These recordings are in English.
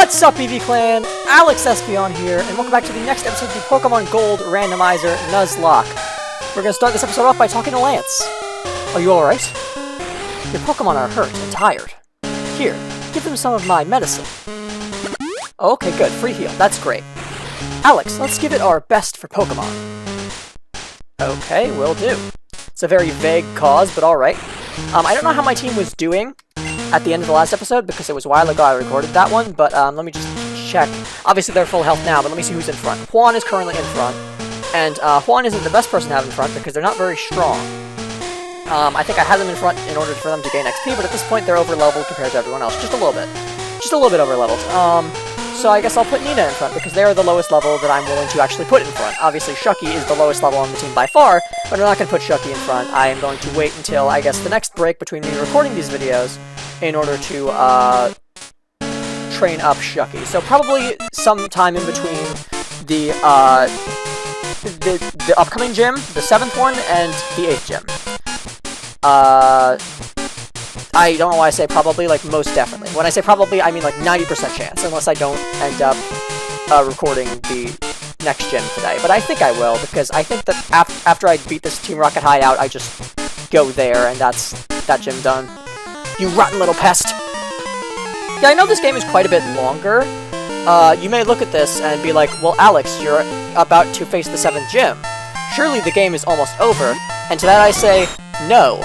What's up, EV Clan? Alex Espion here, and welcome back to the next episode of the Pokemon Gold Randomizer Nuzlocke. We're going to start this episode off by talking to Lance. Are you alright? Your Pokemon are hurt and tired. Here, give them some of my medicine. Okay, good. Free heal. That's great. Alex, let's give it our best for Pokemon. Okay, will do. It's a very vague cause, but alright. I don't know how my team was doing at the end of the last episode, because it was a while ago I recorded that one, but let me just check. Obviously they're full health now, but let me see who's in front. Juan is currently in front, and Juan isn't the best person to have in front because they're not very strong. I think I had them in front in order for them to gain XP, but at this point they're over-leveled compared to everyone else, just a little bit. Just a little bit over-leveled. So I guess I'll put Nina in front, because they are the lowest level that I'm willing to actually put in front. Obviously, Shucky is the lowest level on the team by far, but I'm not going to put Shucky in front. I am going to wait until, I guess, the next break between me recording these videos in order to train up Shucky. So probably sometime in between the upcoming gym, the 7th one, and the 8th gym. I don't know why I say probably, like, most definitely. When I say probably, I mean, like, 90% chance, unless I don't end up recording the next gym today. But I think I will, because I think that after I beat this Team Rocket hideout, I just go there, and that's that gym done. You rotten little pest! Yeah, I know this game is quite a bit longer. You may look at this and be like, well, Alex, you're about to face the 7th gym. Surely the game is almost over. And to that I say, no.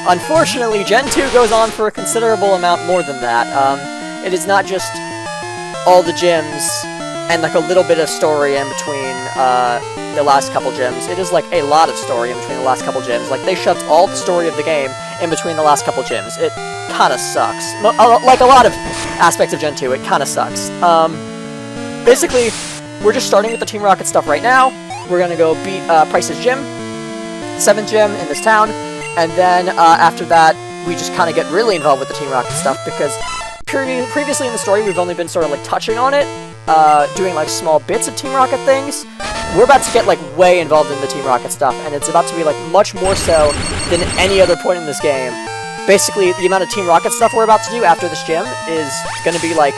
Unfortunately, Gen 2 goes on for a considerable amount more than that. It is not just all the gyms and like a little bit of story in between the last couple gyms. It is like a lot of story in between the last couple gyms. Like, they shoved all the story of the game in between the last couple gyms. It kinda sucks. Like a lot of aspects of Gen 2, it kinda sucks. Basically, we're just starting with the Team Rocket stuff right now. We're gonna go beat Price's gym, 7th gym in this town. And then, after that, we just kind of get really involved with the Team Rocket stuff, because previously in the story, we've only been sort of, like, touching on it, doing, like, small bits of Team Rocket things. We're about to get, like, way involved in the Team Rocket stuff, and it's about to be, like, much more so than any other point in this game. Basically, the amount of Team Rocket stuff we're about to do after this gym is gonna be, like,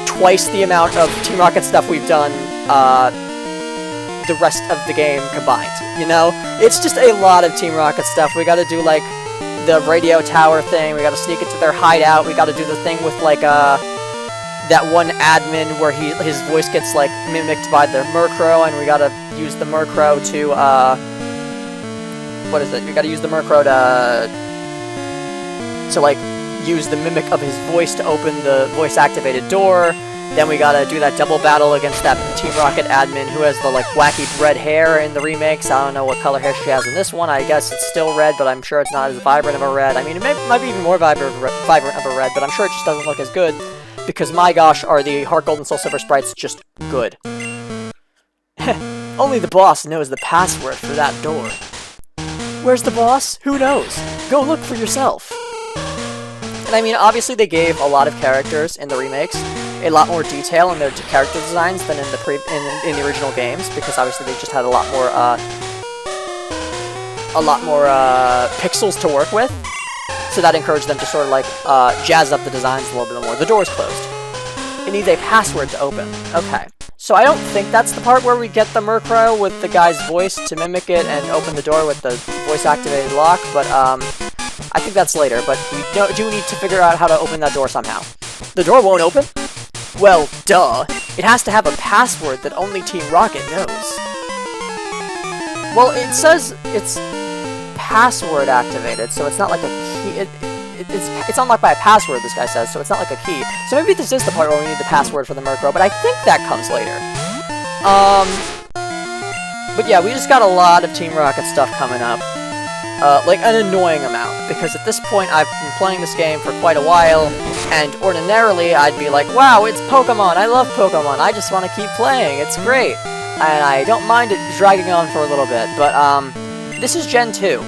twice the amount of Team Rocket stuff we've done, the rest of the game combined, you know? It's just a lot of Team Rocket stuff. We gotta do, like, the radio tower thing, we gotta sneak into their hideout, we gotta do the thing with, like, that one admin where his voice gets, like, mimicked by the Murkrow, and we gotta use the Murkrow to, what is it? We gotta use the Murkrow to, like, use the mimic of his voice to open the voice-activated door. Then we gotta do that double battle against that Team Rocket admin who has the, like, wacky red hair in the remakes. I don't know what color hair she has in this one. I guess it's still red, but I'm sure it's not as vibrant of a red. I mean, it might be even more vibrant of a red, but I'm sure it just doesn't look as good, because my gosh, are the Heart Gold and Soul Silver sprites just good. Only the boss knows the password for that door. Where's the boss? Who knows? Go look for yourself. And I mean, obviously they gave a lot of characters in the remakes a lot more detail in their character designs than in the original games, because obviously they just had a lot more pixels to work with, so that encouraged them to sort of like jazz up the designs a little bit more. The door's closed. It needs a password to open. Okay. So I don't think that's the part where we get the Murkrow with the guy's voice to mimic it and open the door with the voice-activated lock, but I think that's later, but we do need to figure out how to open that door somehow. The door won't open? Well, duh. It has to have a password that only Team Rocket knows. Well, it says it's password activated, so it's not like a key. It's unlocked by a password, this guy says, so it's not like a key. So maybe this is the part where we need the password for the Murkrow, but I think that comes later. But yeah, we just got a lot of Team Rocket stuff coming up. Like, an annoying amount, because at this point I've been playing this game for quite a while, and ordinarily I'd be like, wow, it's Pokemon, I love Pokemon, I just want to keep playing, it's great, and I don't mind it dragging on for a little bit, but, this is Gen 2,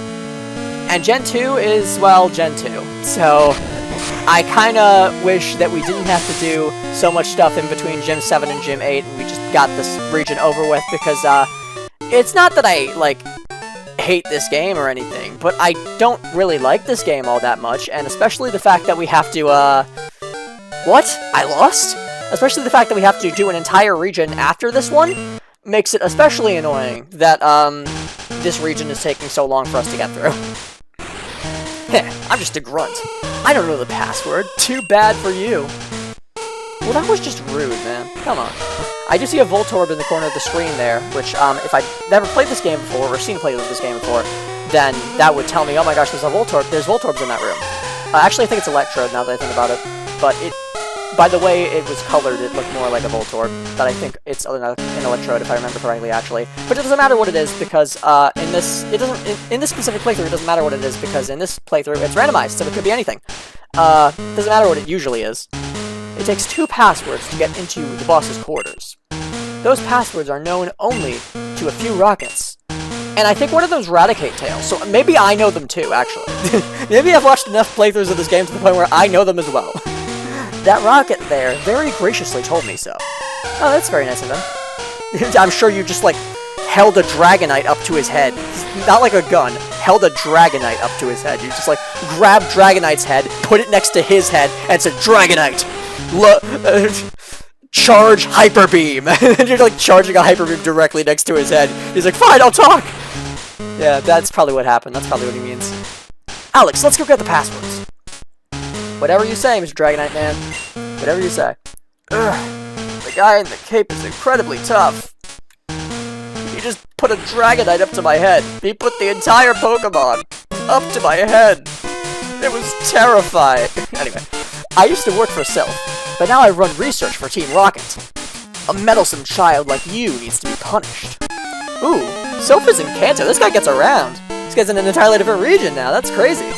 and Gen 2 is, well, Gen 2, so I kinda wish that we didn't have to do so much stuff in between Gym 7 and Gym 8, and we just got this region over with, because, it's not that I, like, hate this game or anything, but I don't really like this game all that much, and especially the fact that we have to, What? I lost? Especially the fact that we have to do an entire region after this one makes it especially annoying that, this region is taking so long for us to get through. Heh, I'm just a grunt. I don't know the password. Too bad for you. Well, that was just rude, man. Come on. I do see a Voltorb in the corner of the screen there, which, if I've never played this game before, or seen play this game before, then that would tell me, oh my gosh, there's a Voltorb. There's Voltorbs in that room. Actually, I think it's Electrode, now that I think about it. But by the way it was colored, it looked more like a Voltorb. But I think it's an Electrode, if I remember correctly, actually. But it doesn't matter what it is, because, in this specific playthrough, it doesn't matter what it is, because in this playthrough, it's randomized, so it could be anything. Doesn't matter what it usually is. It takes 2 passwords to get into the boss's quarters. Those passwords are known only to a few rockets. And I think one of them's Raticate Tail, so maybe I know them too, actually. Maybe I've watched enough playthroughs of this game to the point where I know them as well. That rocket there very graciously told me so. Oh, that's very nice of him. I'm sure you just, like, held a Dragonite up to his head. Not like a gun. Held a Dragonite up to his head. You just, like, grabbed Dragonite's head, put it next to his head, and said, Dragonite! Charge Hyper Beam! And you're, like, charging a Hyper Beam directly next to his head. He's like, fine, I'll talk! Yeah, that's probably what happened. That's probably what he means. Alex, let's go get the passwords. Whatever you say, Mr. Dragonite Man. Whatever you say. Ugh, the guy in the cape is incredibly tough. He just put a Dragonite up to my head. He put the entire Pokemon up to my head. It was terrifying. Anyway, I used to work for Sylph, but now I run research for Team Rocket. A meddlesome child like you needs to be punished. Ooh, Sylph is in Kanto. This guy gets around. This guy's in an entirely different region now. That's crazy.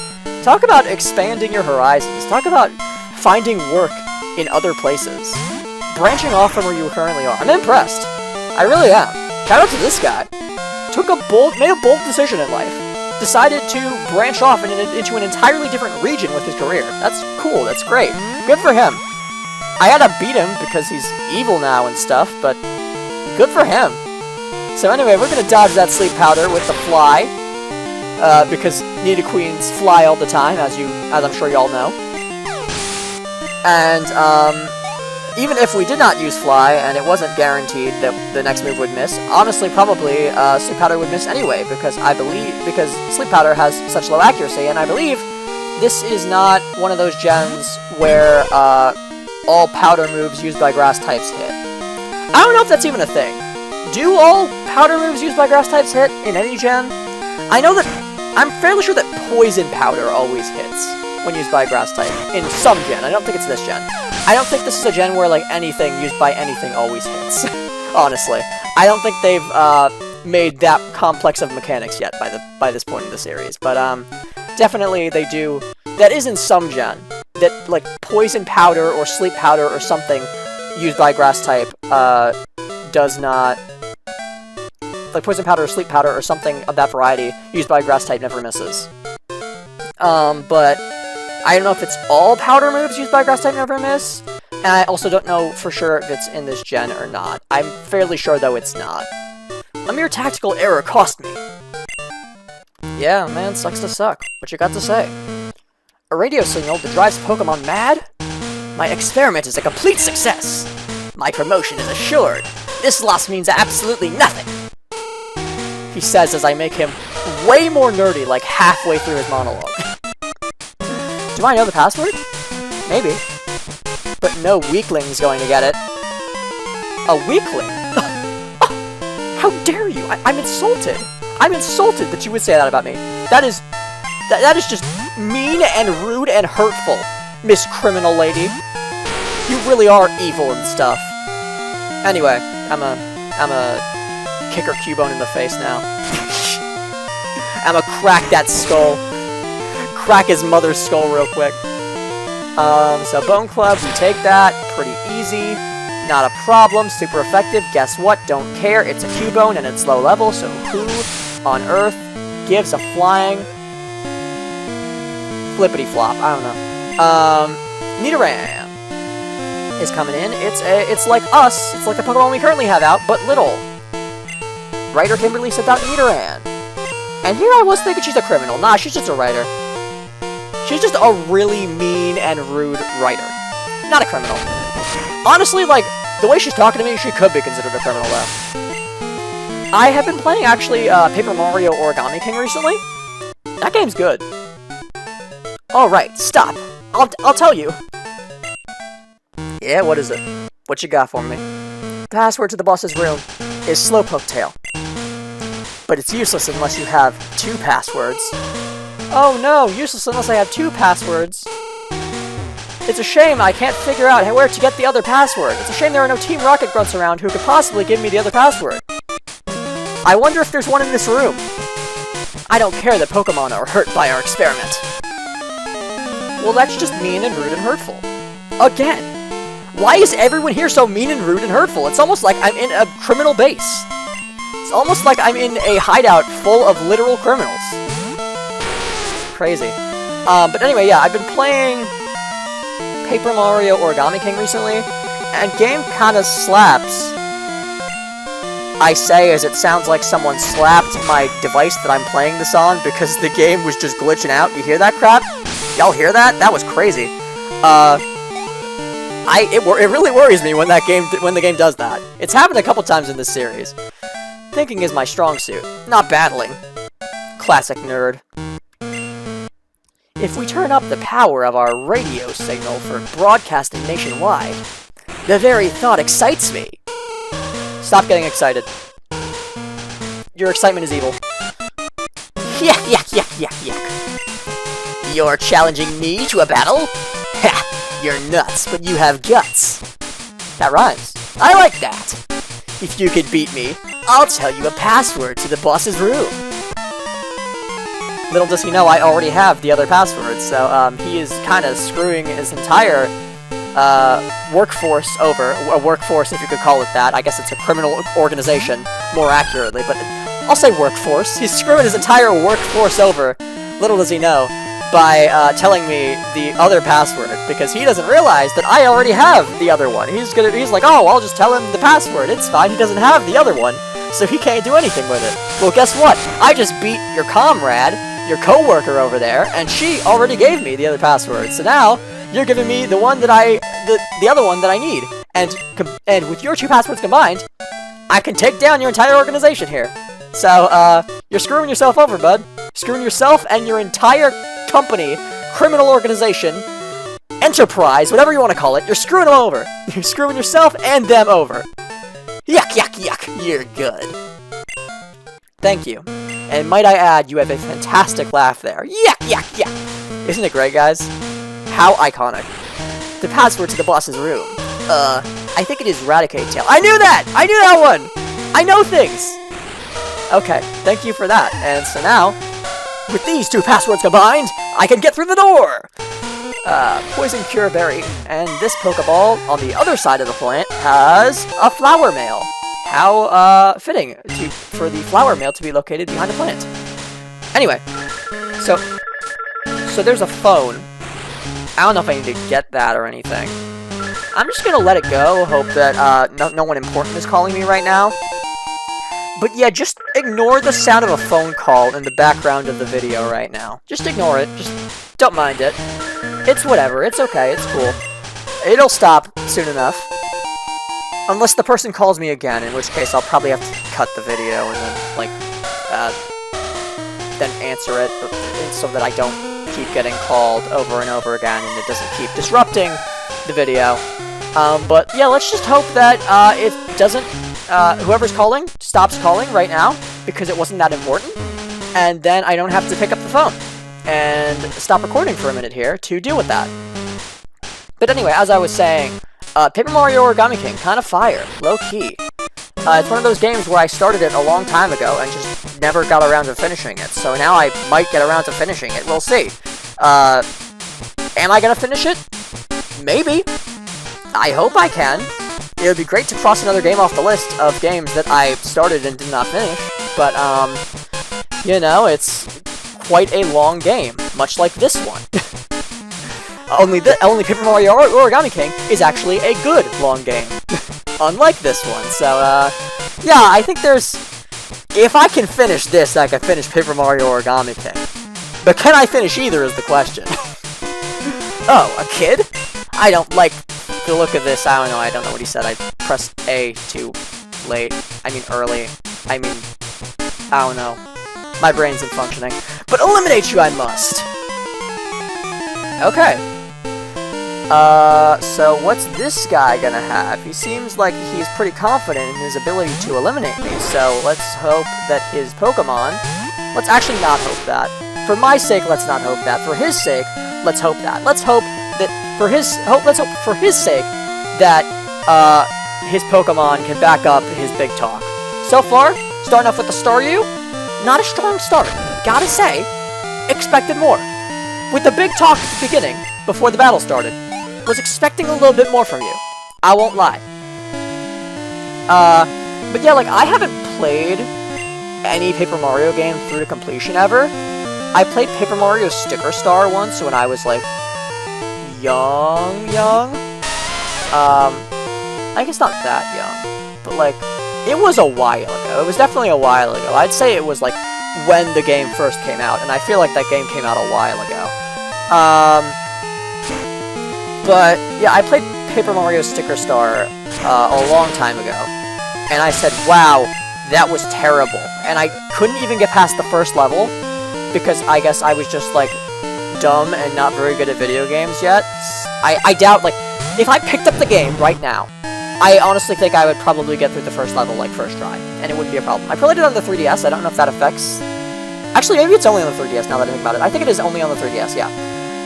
Talk about expanding your horizons. Talk about finding work in other places. Branching off from where you currently are. I'm impressed. I really am. Shout out to this guy. Made a bold decision in life. Decided to branch off into an entirely different region with his career. That's cool. That's great. Good for him. I had to beat him because he's evil now and stuff, but good for him. So anyway, we're gonna dodge that sleep powder with the fly. Because Nidoqueens fly all the time, as I'm sure you all know. And, even if we did not use Fly, and it wasn't guaranteed that the next move would miss, honestly, probably, Sleep Powder would miss anyway, because Sleep Powder has such low accuracy, and I believe this is not one of those gens where, all Powder moves used by Grass types hit. I don't know if that's even a thing. Do all Powder moves used by Grass types hit in any gen? I'm fairly sure that Poison Powder always hits when used by a Grass type. In some gen. I don't think it's this gen. I don't think this is a gen where, like, anything used by anything always hits. Honestly. I don't think they've, made that complex of mechanics yet by this point in the series. But, definitely they do. That is in some gen. That, like, Poison Powder or Sleep Powder or something used by Grass type, does not... like Poison Powder or Sleep Powder or something of that variety used by Grass type never misses. But I don't know if it's all Powder moves used by Grass type never miss, and I also don't know for sure if it's in this gen or not. I'm fairly sure, though, it's not. A mere tactical error cost me. Yeah, man, sucks to suck. What you got to say? A radio signal that drives Pokemon mad? My experiment is a complete success. My promotion is assured. This loss means absolutely nothing. He says as I make him way more nerdy, like halfway through his monologue. Do I know the password? Maybe. But no weakling's going to get it. A weakling? How dare you? I'm insulted. I'm insulted that you would say that about me. That is just mean and rude and hurtful, Miss Criminal Lady. You really are evil and stuff. Anyway, I'm a kick her Cubone in the face now. I'ma crack that skull. Crack his mother's skull real quick. So Bone Club, we take that. Pretty easy. Not a problem. Super effective. Guess what? Don't care. It's a Cubone and it's low level, so who on earth gives a flying flippity flop? I don't know. Nidoran is coming in. It's like us. It's like the Pokemon we currently have out, but little. Writer Kimberly sent out Nidoran. And here I was thinking she's a criminal. Nah, she's just a writer. She's just a really mean and rude writer. Not a criminal. Honestly, like, the way she's talking to me, she could be considered a criminal, though. I have been playing, actually, Paper Mario Origami King recently. That game's good. Alright, stop. I'll tell you. Yeah, what is it? What you got for me? The password to the boss's room is Slowpoke Tail. But it's useless unless you have 2 passwords. Oh no, useless unless I have 2 passwords. It's a shame I can't figure out where to get the other password. It's a shame there are no Team Rocket Grunts around who could possibly give me the other password. I wonder if there's one in this room. I don't care that Pokemon are hurt by our experiment. Well, that's just mean and rude and hurtful. Again. Why is everyone here so mean and rude and hurtful? It's almost like I'm in a criminal base. It's almost like I'm in a hideout full of literal criminals. Crazy. But anyway, yeah, I've been playing Paper Mario Origami King recently, and game kinda slaps. I say as it sounds like someone slapped my device that I'm playing this on because the game was just glitching out. You hear that crap? Y'all hear that? That was crazy. It really worries me when the game does that. It's happened a couple times in this series. Thinking is my strong suit, not battling. Classic nerd. If we turn up the power of our radio signal for broadcasting nationwide, the very thought excites me. Stop getting excited. Your excitement is evil. Yuck, yuck, yuck, yuck, yuck. You're challenging me to a battle? Ha! You're nuts, but you have guts. That rhymes. I like that. If you can beat me, I'll tell you a password to the boss's room. Little does he know I already have the other password, so he is kind of screwing his entire workforce over. A workforce, if you could call it that. I guess it's a criminal organization, more accurately, but I'll say workforce. He's screwing his entire workforce over, little does he know, by telling me the other password, because he doesn't realize that I already have the other one. He's like, oh, I'll just tell him the password. It's fine, he doesn't have the other one, so he can't do anything with it. Well, guess what? I just beat your comrade, your co-worker over there, and she already gave me the other password. So now, you're giving me the one that the other one that I need. And with your 2 passwords combined, I can take down your entire organization here. So, you're screwing yourself over, bud. Screwing yourself and your entire company, criminal organization, enterprise, whatever you want to call it, you're screwing them over. You're screwing yourself and them over. Yuck, yuck, yuck, you're good. Thank you. And might I add, you have a fantastic laugh there. Yuck, yuck, yuck. Isn't it great, guys? How iconic. The password to the boss's room. I think it is Raticate Tail. I knew that! I knew that one! I know things! Okay, thank you for that. And so now, with these 2 passwords combined, I can get through the door! Poison Cure Berry. And this Pokeball, on the other side of the plant, has a flower mail. How, fitting for the flower mail to be located behind the plant. Anyway, so there's a phone. I don't know if I need to get that or anything. I'm just gonna let it go, hope that, no one important is calling me right now. But yeah, just ignore the sound of a phone call in the background of the video right now. Just ignore it, just don't mind it. It's whatever, it's okay, it's cool. It'll stop soon enough. Unless the person calls me again, in which case I'll probably have to cut the video and then, like, then answer it, so that I don't keep getting called over and over again and it doesn't keep disrupting the video. But yeah, let's just hope that it doesn't, whoever's calling stops calling right now, because it wasn't that important, and then I don't have to pick up the phone and stop recording for a minute here to deal with that. But anyway, as I was saying, Paper Mario Origami King, kind of fire, low-key. It's one of those games where I started it a long time ago and just never got around to finishing it, so now I might get around to finishing it, we'll see. Am I gonna finish it? Maybe. I hope I can. It would be great to cross another game off the list of games that I started and did not finish, but, you know, it's quite a long game, much like this one. Only Paper Mario Origami King is actually a good long game, unlike this one. So, yeah, I think if I can finish this, I can finish Paper Mario Origami King. But can I finish either is the question. Oh, a kid? I don't like the look of this, I don't know what he said. I pressed A too late. I mean early. I don't know. My brain's not functioning. But eliminate you I must! Okay. So what's this guy gonna have? He seems like he's pretty confident in his ability to eliminate me, so let's hope that his Pokemon... Let's actually not hope that. For my sake, let's not hope that. For his sake, let's hope that. Let's hope that for his... Let's hope for his sake that, his Pokemon can back up his big talk. So far, starting off with the Staryu, not a strong start. Gotta say, expected more. With the big talk at the beginning, before the battle started, was expecting a little bit more from you. I won't lie. But yeah, like, I haven't played any Paper Mario game through to completion ever. I played Paper Mario Sticker Star once when I was, like, young. I guess not that young, but, like, it was a while ago. It was definitely a while ago. I'd say it was, like, when the game first came out, and I feel like that game came out a while ago. But, yeah, I played Paper Mario Sticker Star a long time ago, and I said, wow, that was terrible. And I couldn't even get past the first level, because I guess I was just, like, dumb and not very good at video games yet. I doubt, like, if I picked up the game right now, I honestly think I would probably get through the first level, like, first try, and it wouldn't be a problem. I played it on the 3DS, I don't know if that affects... Actually, maybe it's only on the 3DS now that I think about it. I think it is only on the 3DS, yeah.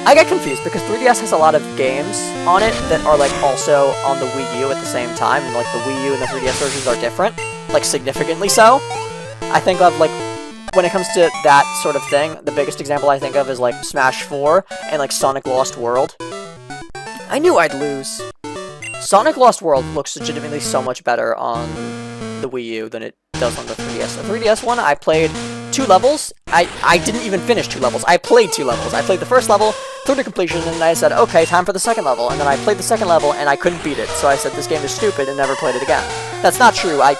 I get confused, because 3DS has a lot of games on it that are, like, also on the Wii U at the same time, and, like, the Wii U and the 3DS versions are different, like, significantly so. I think of, like, when it comes to that sort of thing, the biggest example I think of is, like, Smash 4 and, like, Sonic Lost World. I knew I'd lose. Sonic Lost World looks legitimately so much better on the Wii U than it does on the 3DS. The 3DS one, I played 2 levels. I didn't even finish 2 levels. I played 2 levels. I played the first level through to completion, and then I said, okay, time for the second level. And then I played the second level, and I couldn't beat it. So I said, this game is stupid, and never played it again. That's not true. I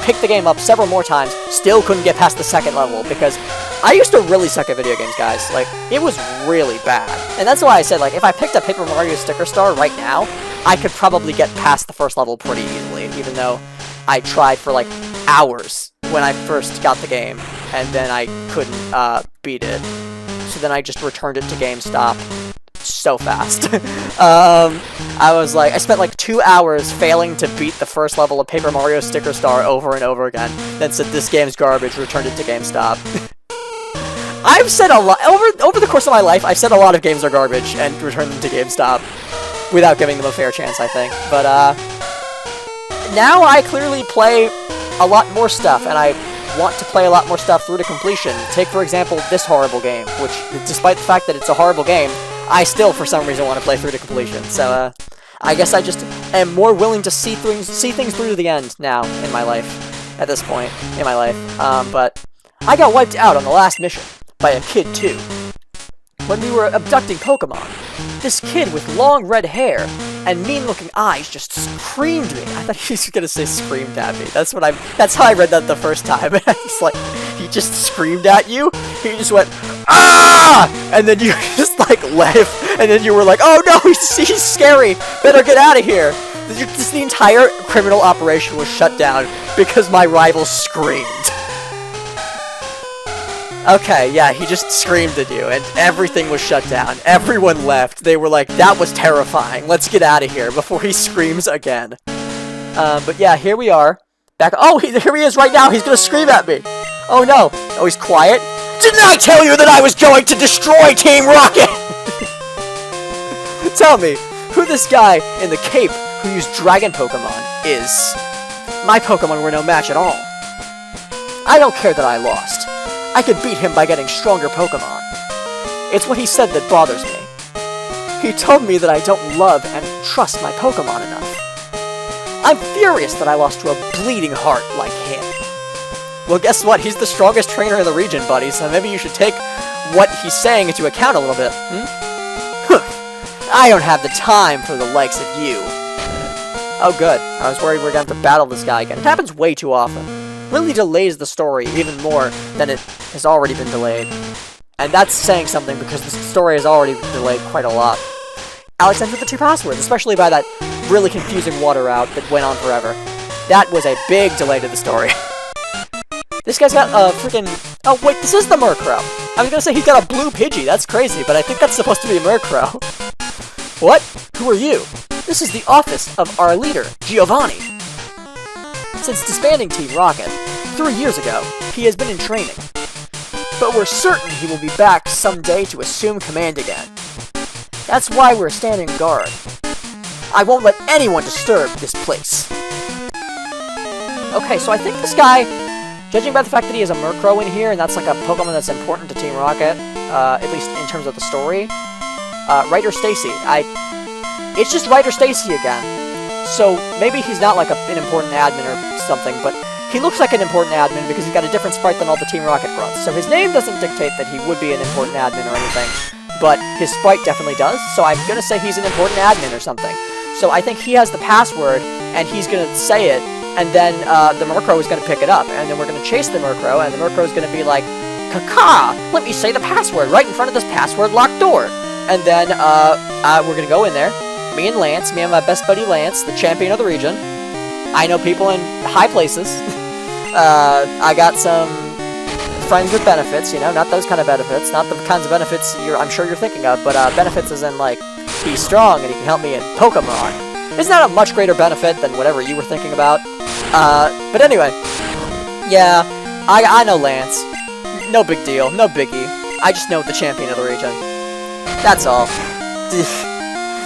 picked the game up several more times, still couldn't get past the second level, because I used to really suck at video games, guys. Like, it was really bad. And that's why I said, like, if I picked up Paper Mario Sticker Star right now, I could probably get past the first level pretty easily, even though I tried for, like, hours when I first got the game, and then I couldn't, beat it. So then I just returned it to GameStop so fast. I spent, like, 2 hours failing to beat the first level of Paper Mario Sticker Star over and over again, then said, this game's garbage, returned it to GameStop. I've said a lot, over the course of my life, I've said a lot of games are garbage, and returned them to GameStop, without giving them a fair chance, I think. But, now I clearly play a lot more stuff, and I want to play a lot more stuff through to completion. Take, for example, this horrible game, which, despite the fact that it's a horrible game, I still, for some reason, want to play through to completion. So, I guess I just am more willing to see things through to the end now in my life, at this point in my life. But I got wiped out on the last mission by a kid, too. When we were abducting Pokemon, this kid with long red hair and mean-looking eyes just screamed me. I thought he was gonna say screamed at me. That's how I read that the first time. It's like, he just screamed at you? He just went, ah! And then you just, like, laughed, and then you were like, oh no, he's scary! Better get out of here! The entire criminal operation was shut down because my rival screamed. Okay, yeah, he just screamed at you, and everything was shut down. Everyone left. They were like, that was terrifying. Let's get out of here before he screams again. But yeah, here we are. Back. Oh, here he is right now. He's gonna scream at me. Oh no. Oh, he's quiet. Didn't I tell you that I was going to destroy Team Rocket? Tell me, who this guy in the cape who used Dragon Pokemon is. My Pokemon were no match at all. I don't care that I lost. I could beat him by getting stronger Pokemon. It's what he said that bothers me. He told me that I don't love and trust my Pokemon enough. I'm furious that I lost to a bleeding heart like him. Well, guess what? He's the strongest trainer in the region, buddy, so maybe you should take what he's saying into account a little bit, I don't have the time for the likes of you. Oh, good. I was worried we were going to have to battle this guy again. It happens way too often. Really delays the story even more than it has already been delayed. And that's saying something because the story has already been delayed quite a lot. Alex entered the 2 passwords, especially by that really confusing water route that went on forever. That was a big delay to the story. This guy's got a freaking... Oh, wait, this is the Murkrow. I was gonna say he got a blue Pidgey. That's crazy, but I think that's supposed to be a Murkrow. What? Who are you? This is the office of our leader, Giovanni. Since disbanding Team Rocket 3 years ago, he has been in training. But we're certain he will be back someday to assume command again. That's why we're standing guard. I won't let anyone disturb this place. Okay, so I think this guy, judging by the fact that he has a Murkrow in here, and that's like a Pokemon that's important to Team Rocket, at least in terms of the story, Ryder Stacy. It's just Ryder Stacy again. So maybe he's not like an important admin or something, but he looks like an important admin because he's got a different sprite than all the Team Rocket grunts. So his name doesn't dictate that he would be an important admin or anything, but his sprite definitely does, so I'm gonna say he's an important admin or something. So I think he has the password, and he's gonna say it, and then the Murkrow is gonna pick it up, and then we're gonna chase the Murkrow, and the Murkrow is gonna be like, "Caca! Let me say the password right in front of this password-locked door!" And then we're gonna go in there, me and Lance, me and my best buddy Lance, the champion of the region. I know people in high places. I got some friends with benefits, you know, not those kind of benefits, not the kinds of benefits I'm sure you're thinking of, but benefits as in, like, he's strong and he can help me in Pokemon. It's not a much greater benefit than whatever you were thinking about. But anyway, yeah, I know Lance. No big deal, no biggie. I just know the champion of the region. That's all.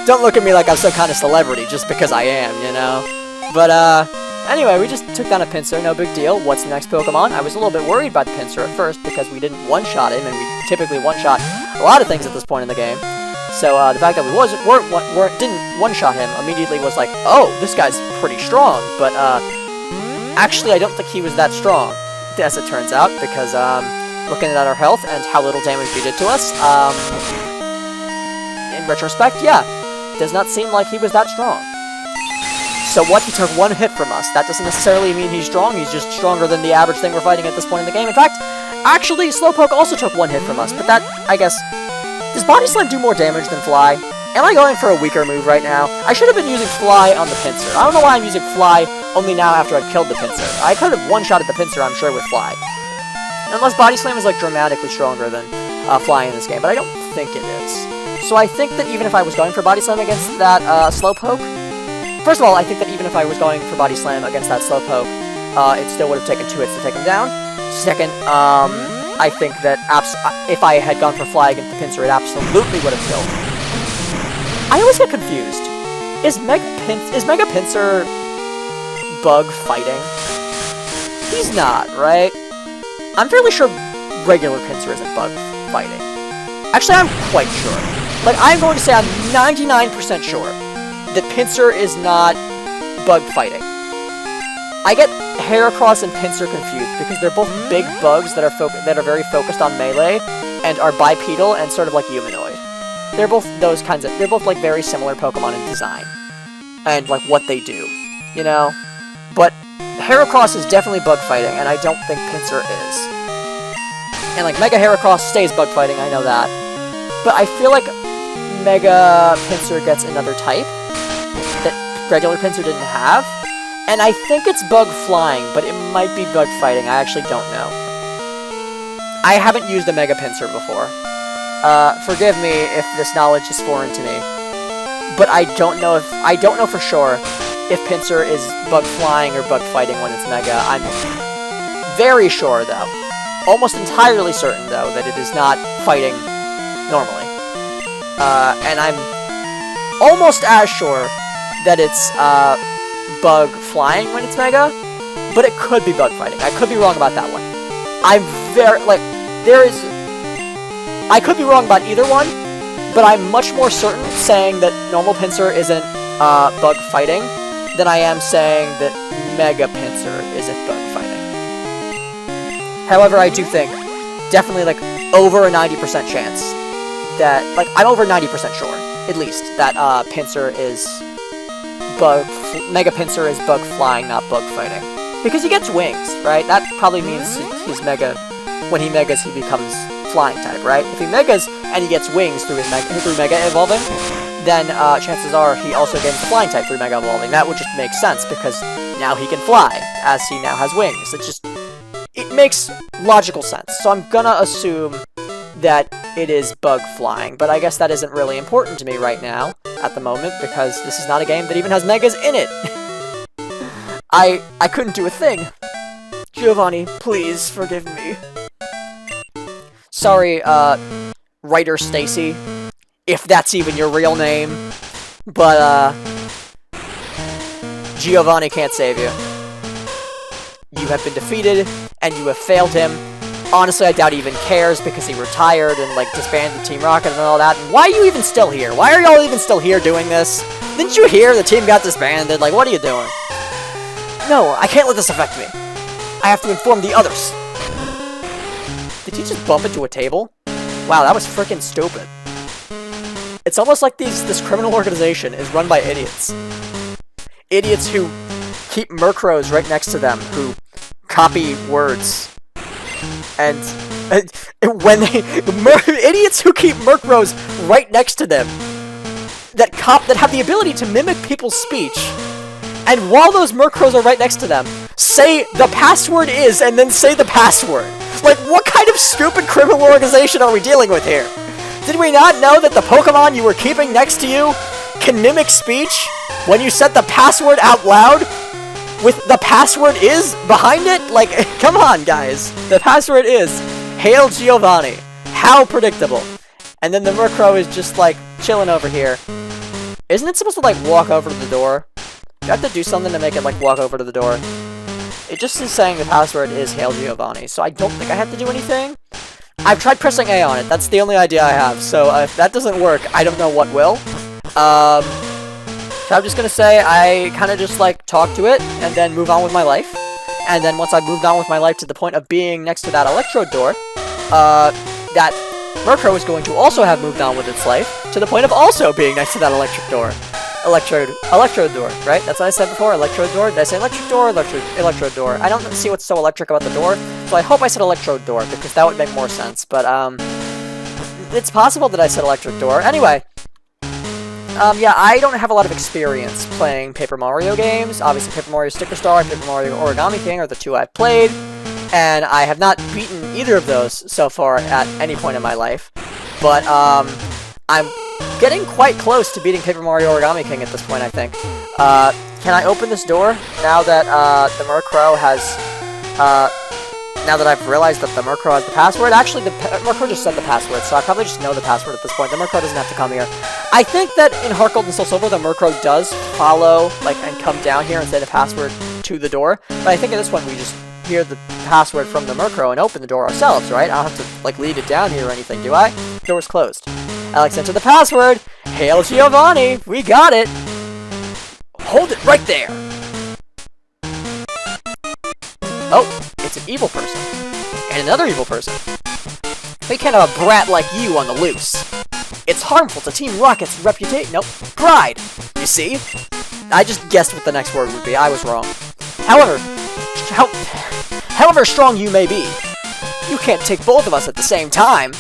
Don't look at me like I'm some kind of celebrity just because I am, you know? But, anyway, we just took down a Pinsir, no big deal. What's the next Pokemon? I was a little bit worried about the Pinsir at first because we didn't one-shot him, and we typically one-shot a lot of things at this point in the game. So, the fact that we didn't one-shot him immediately was like, oh, this guy's pretty strong. But, actually, I don't think he was that strong, as it turns out, because, looking at our health and how little damage he did to us, in retrospect, yeah, does not seem like he was that strong. So what? He took one hit from us. That doesn't necessarily mean he's strong. He's just stronger than the average thing we're fighting at this point in the game. In fact, actually, Slowpoke also took one hit from us. But that, I guess... Does Body Slam do more damage than Fly? Am I going for a weaker move right now? I should have been using Fly on the Pinsir. I don't know why I'm using Fly only now after I've killed the Pinsir. I could have one-shotted the Pinsir, I'm sure, with Fly. Unless Body Slam is, like, dramatically stronger than Fly in this game. But I don't think it is. So I think that even if I was going for Body Slam against that Slowpoke... First of all, I think that even if I was going for Body Slam against that Slowpoke, it still would have taken 2 hits to take him down. Second, I think that if I had gone for Fly against the Pinsir, it absolutely would have killed. I always get confused. Is Mega Pinsir bug fighting? He's not, right? I'm fairly sure regular Pinsir isn't bug fighting. Actually, I'm quite sure. Like, I'm going to say I'm 99% sure that Pinsir is not bug fighting. I get Heracross and Pinsir confused because they're both big bugs that are very focused on melee and are bipedal and sort of like humanoid. They're both those kinds of... They're both like very similar Pokemon in design and like what they do, you know? But Heracross is definitely bug fighting, and I don't think Pinsir is. And like Mega Heracross stays bug fighting, I know that. But I feel like Mega Pinsir gets another type that regular Pinsir didn't have. And I think it's bug flying, but it might be bug fighting. I actually don't know. I haven't used a Mega Pinsir before. Forgive me if this knowledge is foreign to me. But I don't know for sure if Pinsir is bug flying or bug fighting when it's Mega. I'm very sure, though. Almost entirely certain, though, that it is not fighting normally. And I'm almost as sure that it's, bug flying when it's Mega, but it could be bug fighting. I could be wrong about that one. I'm very, like, I could be wrong about either one, but I'm much more certain saying that normal Pinsir isn't, bug fighting than I am saying that Mega Pinsir isn't bug fighting. However, I do think, definitely, like, over a 90% chance that, like, I'm over 90% sure, at least, that, Pinsir is Mega Pinsir is bug flying, not bug fighting. Because he gets wings, right? That probably means he's Mega. When he Megas, he becomes flying type, right? If he Megas and he gets wings through Mega evolving, then chances are he also gains the flying type through Mega Evolving. That would just make sense, because now he can fly, as he now has wings. It makes logical sense. So I'm gonna assume that it is bug flying, but I guess that isn't really important to me right now, at the moment, because this is not a game that even has Megas in it. I couldn't do a thing. Giovanni, please forgive me. Sorry, writer Stacy, if that's even your real name, but, Giovanni can't save you. You have been defeated, and you have failed him. Honestly, I doubt he even cares, because he retired and, like, disbanded Team Rocket and all that. And why are you even still here? Why are y'all even still here doing this? Didn't you hear the team got disbanded? Like, what are you doing? No, I can't let this affect me. I have to inform the others. Did he just bump into a table? Wow, that was freaking stupid. It's almost like this criminal organization is run by idiots. Idiots who keep Murkrows right next to them, who copy words. And when idiots who keep Murkrows right next to them, that have the ability to mimic people's speech, and while those Murkrows are right next to them, say the password is, and then say the password. Like, what kind of stupid criminal organization are we dealing with here? Did we not know that the Pokemon you were keeping next to you can mimic speech when you said the password out loud? With the password is behind it? Like, come on, guys. The password is Hail Giovanni. How predictable. And then the Murkrow is just, like, chilling over here. Isn't it supposed to, like, walk over to the door? Do I have to do something to make it, like, walk over to the door? It just is saying the password is Hail Giovanni, so I don't think I have to do anything. I've tried pressing A on it. That's the only idea I have. So if that doesn't work, I don't know what will. So I'm just gonna say I kind of just, like, talk to it, and then move on with my life. And then once I've moved on with my life to the point of being next to that electrode door, that Murkrow is going to also have moved on with its life, to the point of also being next to that electric door. Electrode door, right? That's what I said before, electrode door. Did I say electric door or electrode door? I don't see what's so electric about the door, so I hope I said electrode door, because that would make more sense, but, it's possible that I said electric door. Anyway, yeah, I don't have a lot of experience playing Paper Mario games. Obviously, Paper Mario Sticker Star and Paper Mario Origami King are the two I've played, and I have not beaten either of those so far at any point in my life. But, I'm getting quite close to beating Paper Mario Origami King at this point, I think. Can I open this door now that, the Murkrow has, now that I've realized that the Murkrow has the password? Actually, the Murkrow just said the password, so I probably just know the password at this point. The Murkrow doesn't have to come here. I think that in Heart Gold and Soul Silver, the Murkrow does follow, like, and come down here and say the password to the door. But I think in this one, we just hear the password from the Murkrow and open the door ourselves, right? I don't have to, like, lead it down here or anything, do I? Door's closed. Alex, enter the password. Hail Giovanni. We got it. Hold it right there. Oh, it's an evil person. And another evil person. We can't have a brat like you on the loose. It's harmful to Team Rocket's reputation. Nope. Pride. You see? I just guessed what the next word would be. I was wrong. However strong you may be, you can't take both of us at the same time.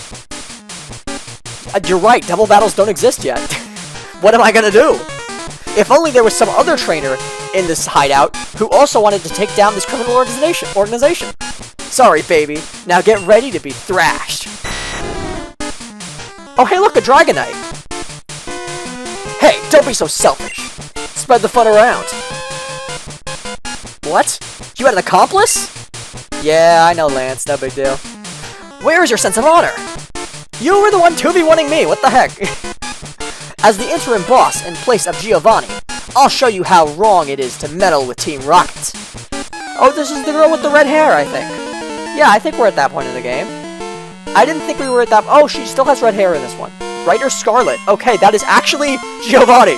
You're right, double battles don't exist yet. What am I gonna do? If only there was some other trainer in this hideout who also wanted to take down this criminal organization. Sorry, baby. Now get ready to be thrashed. Oh, hey, look, a Dragonite. Hey, don't be so selfish. Spread the fun around. What? You had an accomplice? Yeah, I know, Lance. No big deal. Where is your sense of honor? You were the one 2v1ing me, what the heck? As the interim boss in place of Giovanni, I'll show you how wrong it is to meddle with Team Rocket. Oh, this is the girl with the red hair, I think. Yeah, I think we're at that point in the game. I didn't think we were at that... Oh, she still has red hair in this one. Writer Scarlet. Okay, that is actually Giovanni.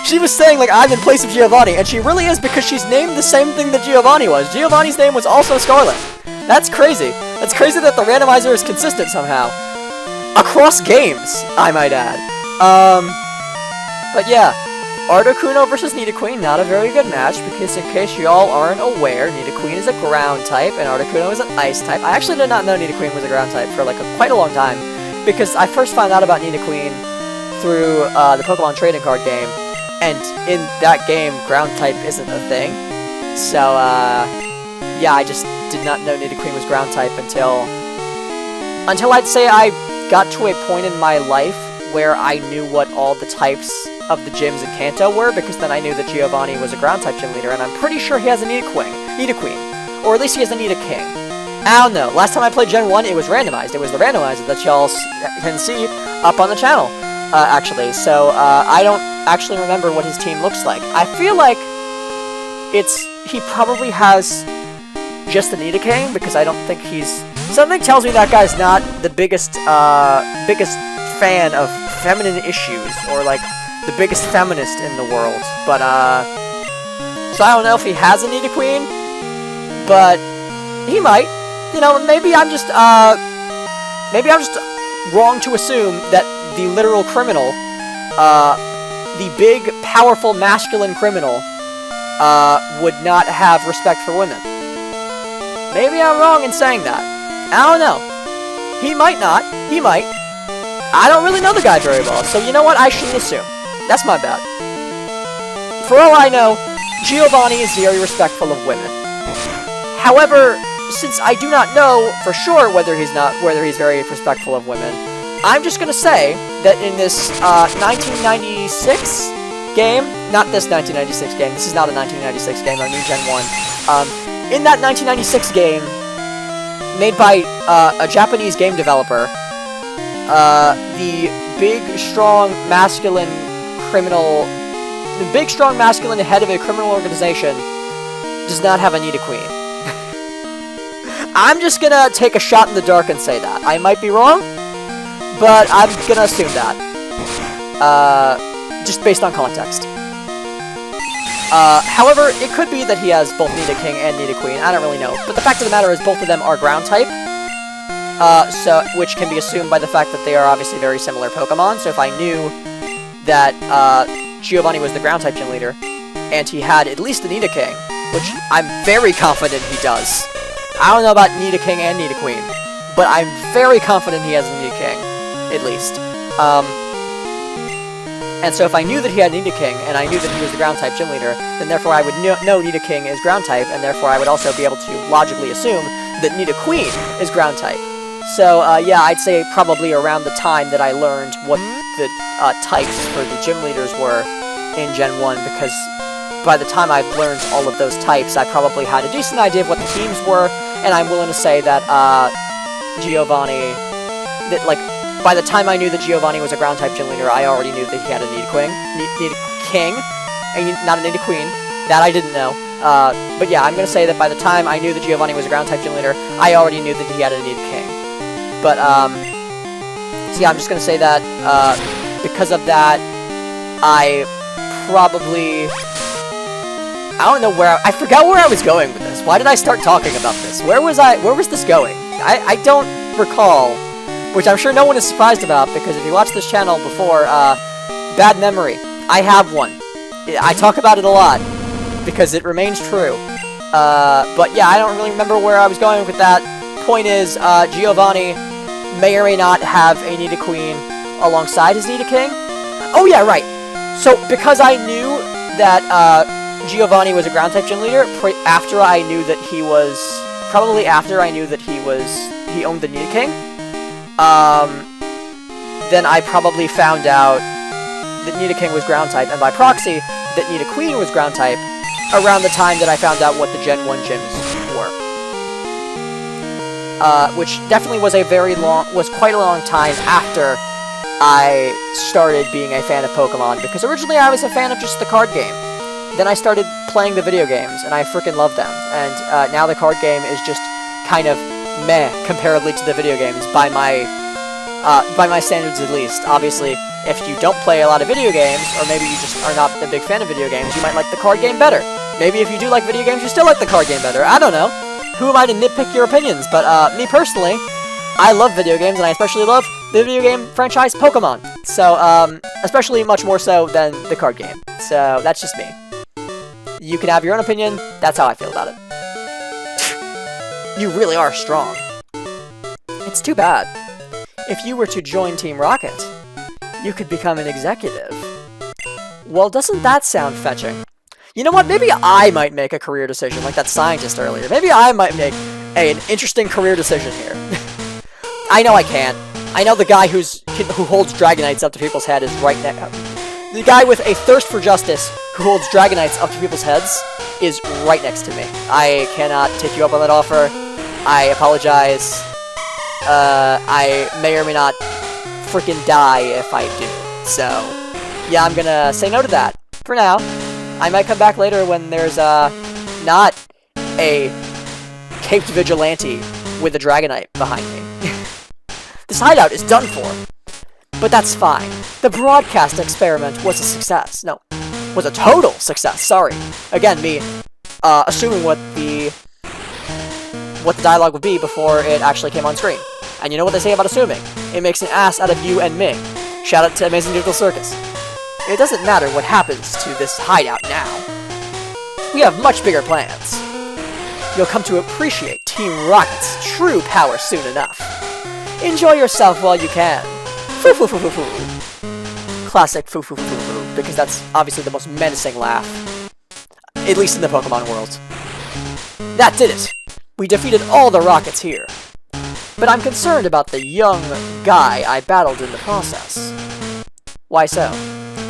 She was saying, like, I'm in place of Giovanni, and she really is because she's named the same thing that Giovanni was. Giovanni's name was also Scarlet. That's crazy. That's crazy that the randomizer is consistent somehow. Across games, I might add. But yeah. Articuno versus Nidoqueen, not a very good match, because in case y'all aren't aware, Nidoqueen is a ground type, and Articuno is an ice type. I actually did not know Nidoqueen was a ground type for, like, quite a long time, because I first found out about Nidoqueen through the Pokemon trading card game, and in that game, ground type isn't a thing. So, yeah, I just did not know Nidoqueen was ground type until I'd say I got to a point in my life where I knew what all the types of the gyms in Kanto were, because then I knew that Giovanni was a ground type gym leader, and I'm pretty sure he has a Nidoqueen, or at least he has a Nidoking. I don't know. Last time I played Gen 1, it was randomized. It was the randomizer that y'all can see up on the channel, actually. So, I don't actually remember what his team looks like. I feel like he probably has just the Nidoking, because I don't think something tells me that guy's not the biggest fan of feminine issues, or, like, the biggest feminist in the world. But, so I don't know if he has a Nidoqueen, but he might. You know, maybe I'm just wrong to assume that the literal criminal, the big, powerful, masculine criminal, would not have respect for women. Maybe I'm wrong in saying that. I don't know. He might not. He might. I don't really know the guy very well, so you know what? I shouldn't assume. That's my bad. For all I know, Giovanni is very respectful of women. However, since I do not know for sure whether he's very respectful of women, I'm just gonna say that in this 1996 game, not this 1996 game, this is not a 1996 game, I mean Gen 1, in that 1996 game, made by a Japanese game developer, the big, strong, masculine head of a criminal organization does not have a Nidoqueen. I'm just gonna take a shot in the dark and say that. I might be wrong, but I'm gonna assume that. Just based on context. However, it could be that he has both Nidoking and Nidoqueen. I don't really know. But the fact of the matter is both of them are ground type. Which can be assumed by the fact that they are obviously very similar Pokemon. So if I knew that Giovanni was the ground type gym leader, and he had at least a Nidoking, which I'm very confident he does. I don't know about Nidoking and Nidoqueen, but I'm very confident he has a Nidoking, at least. And so if I knew that he had a Nidoking, and I knew that he was the ground type gym leader, then therefore I would know Nidoking is ground type, and therefore I would also be able to logically assume that Nidoqueen is ground type. So, yeah, I'd say probably around the time that I learned what the types for the gym leaders were in Gen 1, because by the time I've learned all of those types, I probably had a decent idea of what the teams were, and I'm willing to say that, by the time I knew that Giovanni was a ground-type gym leader, I already knew that he had a Nidoking, and not a Nidoqueen. That I didn't know. But yeah, I'm gonna say that by the time I knew that Giovanni was a ground-type gym leader, I already knew that he had a Nidoking. But, so yeah, I'm just gonna say that, because of that, I probably... I don't know I forgot where I was going with this. Why did I start talking about this? Where was this going? I don't recall, which I'm sure no one is surprised about, because if you watched this channel before, bad memory. I have one. I talk about it a lot, because it remains true. But yeah, I don't really remember where I was going with that. Point is, Giovanni may or may not have a Nidoqueen alongside his Nidoking. Oh yeah, right. So, because I knew that, Giovanni was a ground-type gym leader, after I knew that he was... Probably after I knew that he owned the Nidoking, then I probably found out that Nidoking was ground-type, and by proxy, that Nidoqueen was ground-type, around the time that I found out what the Gen 1 gyms were. Which definitely was quite a long time after I started being a fan of Pokemon, because originally I was a fan of just the card game. Then I started playing the video games, and I freaking love them. And now the card game is just kind of meh comparatively to the video games, by my standards at least. Obviously, if you don't play a lot of video games, or maybe you just are not a big fan of video games, you might like the card game better. Maybe if you do like video games, you still like the card game better. I don't know. Who am I to nitpick your opinions? But me personally, I love video games, and I especially love the video game franchise Pokemon. So, especially much more so than the card game. So, that's just me. You can have your own opinion, that's how I feel about it. You really are strong. It's too bad. If you were to join Team Rocket, You could become an executive. Well, doesn't that sound fetching? You know what? Maybe I might make a career decision, like that scientist earlier. Maybe I might make an interesting career decision here. I know I can't. I know the guy who holds Dragonites up to people's head is right next. The guy with a thirst for justice who holds Dragonites up to people's heads is right next to me. I cannot take you up on that offer. I apologize. I may or may not freaking die if I do. So, yeah, I'm gonna say no to that for now. I might come back later when there's not a caped vigilante with a Dragonite behind me. This hideout is done for. But that's fine. The broadcast experiment was a success. No, was a total success, sorry. Again, me assuming what the dialogue would be before it actually came on screen. And you know what they say about assuming? It makes an ass out of you and me. Shout out to Amazing Doodle Circus. It doesn't matter what happens to this hideout now. We have much bigger plans. You'll come to appreciate Team Rocket's true power soon enough. Enjoy yourself while you can. Foo foo foo foo foo. Classic foo foo foo foo foo, because that's obviously the most menacing laugh. At least in the Pokemon world. That did it! We defeated all the Rockets here. But I'm concerned about the young guy I battled in the process. Why so?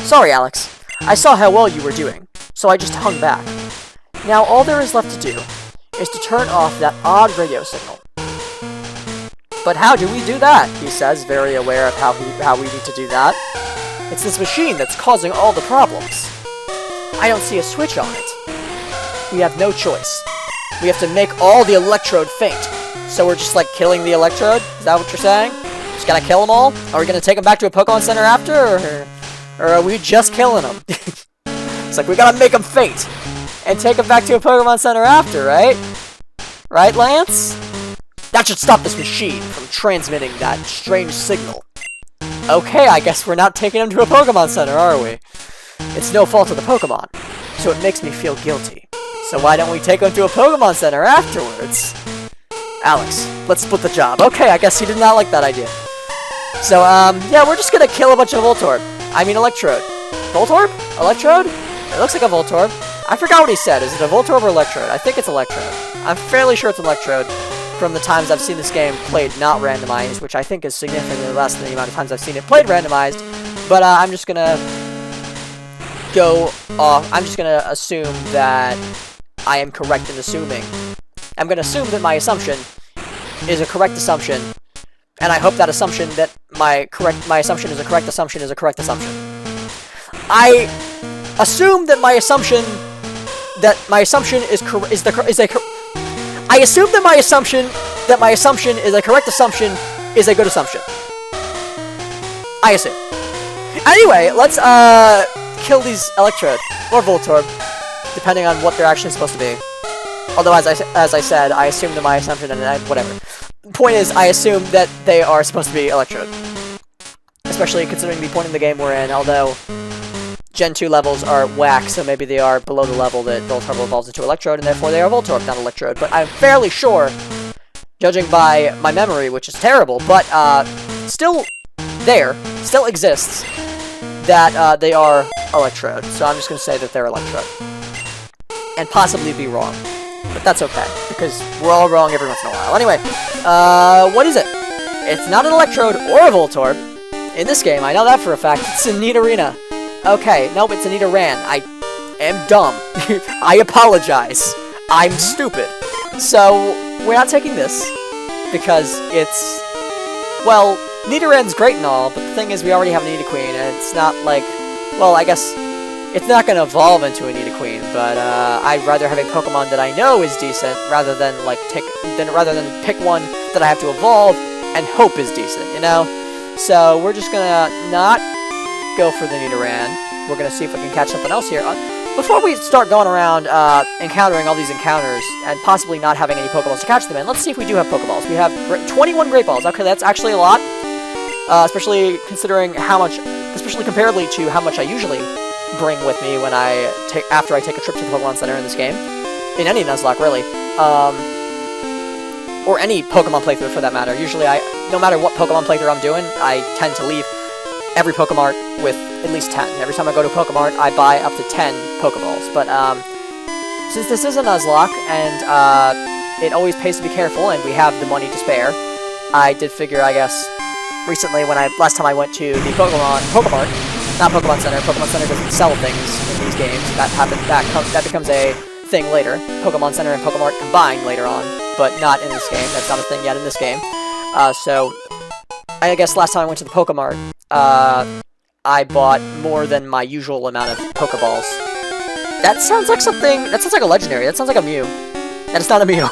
Sorry, Alex. I saw how well you were doing, so I just hung back. Now all there is left to do is to turn off that odd radio signal. But how do we do that? He says, very aware of how we need to do that. It's this machine that's causing all the problems. I don't see a switch on it. We have no choice. We have to make all the Electrode faint. So we're just like killing the Electrode? Is that what you're saying? Just gotta kill them all? Are we gonna take them back to a Pokemon Center after? Or are we just killing them? It's like we gotta make them faint. And take them back to a Pokemon Center after, right? Right, Lance? That should stop this machine from transmitting that strange signal. Okay, I guess we're not taking him to a Pokemon Center, are we? It's no fault of the Pokemon, so it makes me feel guilty. So why don't we take him to a Pokemon Center afterwards? Alex, let's split the job. Okay, I guess he did not like that idea. So, yeah, we're just gonna kill a bunch of Voltorb. I mean Electrode. Voltorb? Electrode? It looks like a Voltorb. I forgot what he said. Is it a Voltorb or Electrode? I think it's Electrode. I'm fairly sure it's Electrode from the times I've seen this game played not randomized, which I think is significantly less than the amount of times I've seen it played randomized. But I'm just gonna go off. I'm just gonna assume that I am correct in assuming. I'm gonna assume that my assumption is a correct assumption, and I hope that assumption that my assumption is a correct assumption is a correct assumption. I assume that my assumption is a correct assumption is a good assumption. I assume. Anyway, let's kill these Electrode or Voltorb, depending on what they're actually supposed to be. Although, as I said, I assume that my assumption and whatever. The point is, I assume that they are supposed to be Electrode, especially considering the point in the game we're in. Although Gen 2 levels are whack, so maybe they are below the level that Voltorb evolves into Electrode, and therefore they are Voltorb, not Electrode. But I'm fairly sure, judging by my memory, which is terrible, but still exists, that they are Electrode. So I'm just going to say that they're Electrode. And possibly be wrong. But that's okay, because we're all wrong every once in a while. Anyway, what is it? It's not an Electrode or a Voltorb. In this game, I know that for a fact. It's a Nidorina. Okay, nope, it's a Nidoran. I am dumb. I apologize. I'm stupid. So, we're not taking this, because it's... Well, Nidoran's great and all, but the thing is we already have a Nidoqueen, and it's not like... Well, I guess... It's not going to evolve into a Nidoqueen, but I'd rather have a Pokemon that I know is decent rather than pick one that I have to evolve and hope is decent, you know? So we're just gonna not go for the Nidoran. We're gonna see if we can catch something else here. Before we start going around encountering all these encounters and possibly not having any Pokeballs to catch them in, let's see if we do have Pokeballs. We have 21 Great Balls. Okay, that's actually a lot, especially comparatively to how much I usually bring with me when after I take a trip to the Pokemon Center in this game, in any Nuzlocke really, or any Pokemon playthrough for that matter. Usually, no matter what Pokemon playthrough I'm doing, I tend to leave every Pokemart with at least 10. Every time I go to Pokemart, I buy up to 10 Pokeballs. But since this is a Nuzlocke, and it always pays to be careful, and we have the money to spare, I did figure, I guess, recently last time I went to the Pokemart, not Pokemon Center. Pokemon Center doesn't sell things in these games. That becomes a thing later. Pokemon Center and Pokemart combine later on, but not in this game. That's not a thing yet in this game. So I guess last time I went to the Pokemart, I bought more than my usual amount of Pokeballs. That sounds like a legendary. That sounds like a Mew. And it's not a Mew.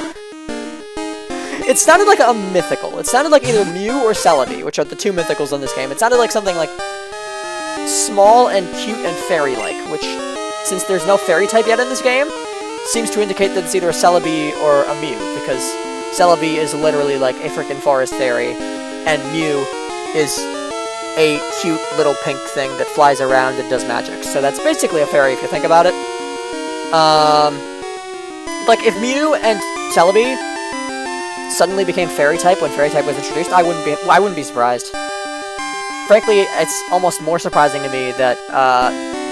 It sounded like a mythical. It sounded like either Mew or Celebi, which are the two mythicals in this game. It sounded like something like small and cute and fairy-like, which, since there's no fairy type yet in this game, seems to indicate that it's either a Celebi or a Mew, because Celebi is literally like a freaking forest fairy, and Mew is a cute little pink thing that flies around and does magic. So that's basically a fairy if you think about it. Like, if Mew and Celebi suddenly became fairy type when fairy type was introduced, I wouldn't be surprised. Frankly, it's almost more surprising to me that,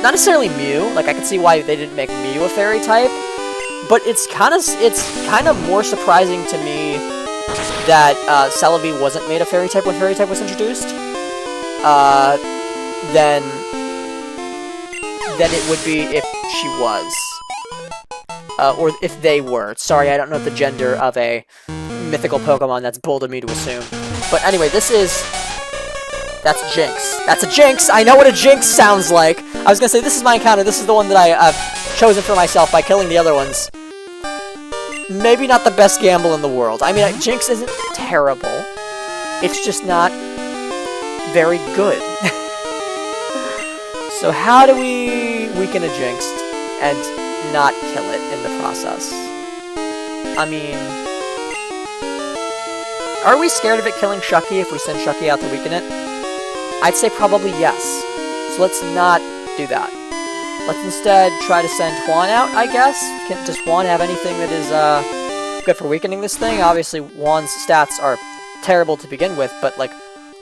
not necessarily Mew, like, I can see why they didn't make Mew a fairy type, but it's kind of more surprising to me that, Celebi wasn't made a fairy type when fairy type was introduced, than it would be if she was. Or if they were. Sorry, I don't know the gender of a mythical Pokemon. That's bold of me to assume. But anyway, that's Jinx. That's a Jinx! I know what a Jinx sounds like! I was gonna say, this is my encounter. This is the one that I've chosen for myself by killing the other ones. Maybe not the best gamble in the world. I mean, Jinx isn't terrible. It's just not very good. So how do we weaken a Jinx and not kill it in the process? I mean, are we scared of it killing Shucky if we send Shucky out to weaken it? I'd say probably yes. So let's not do that. Let's instead try to send Juan out, I guess. Does Juan have anything that is good for weakening this thing? Obviously, Juan's stats are terrible to begin with, but like,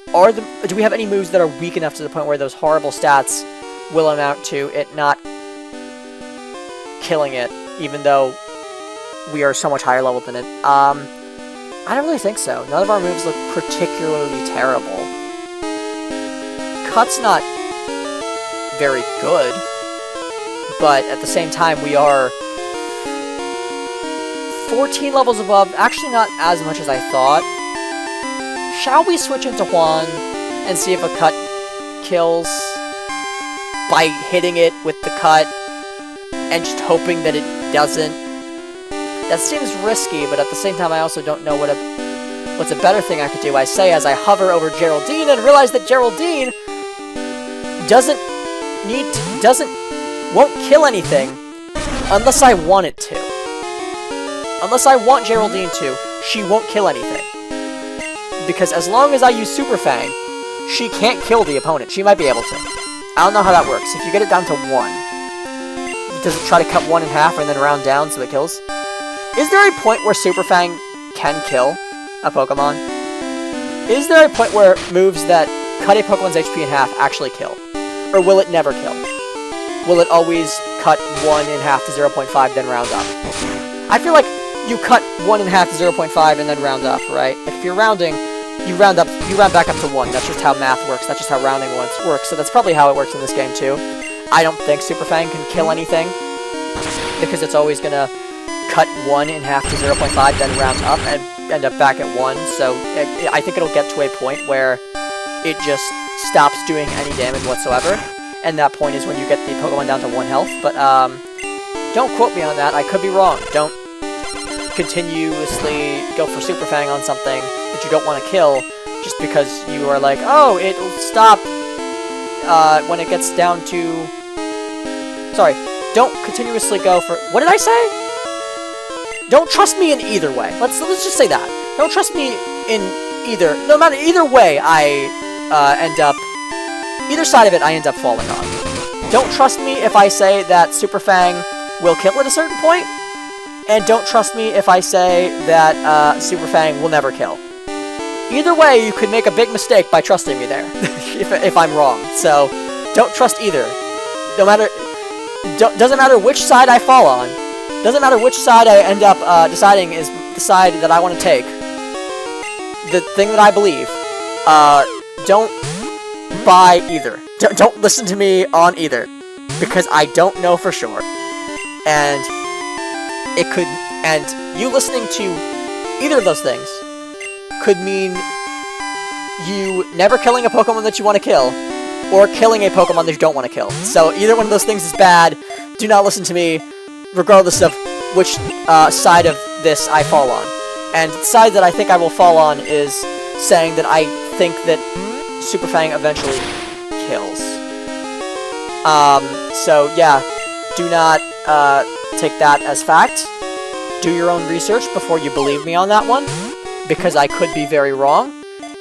do we have any moves that are weak enough to the point where those horrible stats will amount to it not killing it, even though we are so much higher level than it? I don't really think so. None of our moves look particularly terrible. Cut's not very good, but at the same time we are 14 levels above, actually not as much as I thought. Shall we switch into Juan and see if a Cut kills by hitting it with the Cut and just hoping that it doesn't? That seems risky, but at the same time I also don't know what's a better thing I could do. I say as I hover over Geraldine and realize that Geraldine won't kill anything unless I want it to. Unless I want Geraldine to, she won't kill anything. Because as long as I use Super Fang, she can't kill the opponent. She might be able to. I don't know how that works. If you get it down to 1, does it try to cut 1 in half and then round down so it kills? Is there a point where Super Fang can kill a Pokemon? Is there a point where moves that cut a Pokemon's HP in half actually kill? Or will it never kill? Will it always cut 1 in half to 0.5 then round up? I feel like you cut 1 in half to 0.5 and then round up, right? Like if you're rounding, you round back up to 1. That's just how math works. That's just how rounding works. So that's probably how it works in this game too. I don't think Super Fang can kill anything, because it's always gonna cut 1 in half to 0.5, then round up and end up back at 1. So I think it'll get to a point where it just stops doing any damage whatsoever, and that point is when you get the Pokemon down to 1 health. But don't quote me on that. I could be wrong. Don't continuously go for Super Fang on something that you don't want to kill just because you are like, oh, it'll stop when it gets down to... Sorry, don't continuously go for... What did I say? Don't trust me in either way. Let's just say that. Don't trust me in either... No matter either way, I end up... Either side of it, I end up falling on. Don't trust me if I say that Super Fang will kill at a certain point, and don't trust me if I say that Super Fang will never kill. Either way, you could make a big mistake by trusting me there. if I'm wrong. So don't trust either. Doesn't matter which side I fall on. Doesn't matter which side I end up deciding is the side that I want to take. The thing that I believe. Don't buy either. Don't listen to me on either, because I don't know for sure. And you listening to either of those things could mean you never killing a Pokemon that you want to kill, or killing a Pokemon that you don't want to kill. So either one of those things is bad. Do not listen to me, regardless of which side of this I fall on. And the side that I think I will fall on is saying that I think that Super Fang eventually kills. So yeah, do not take that as fact. Do your own research before you believe me on that one, because I could be very wrong,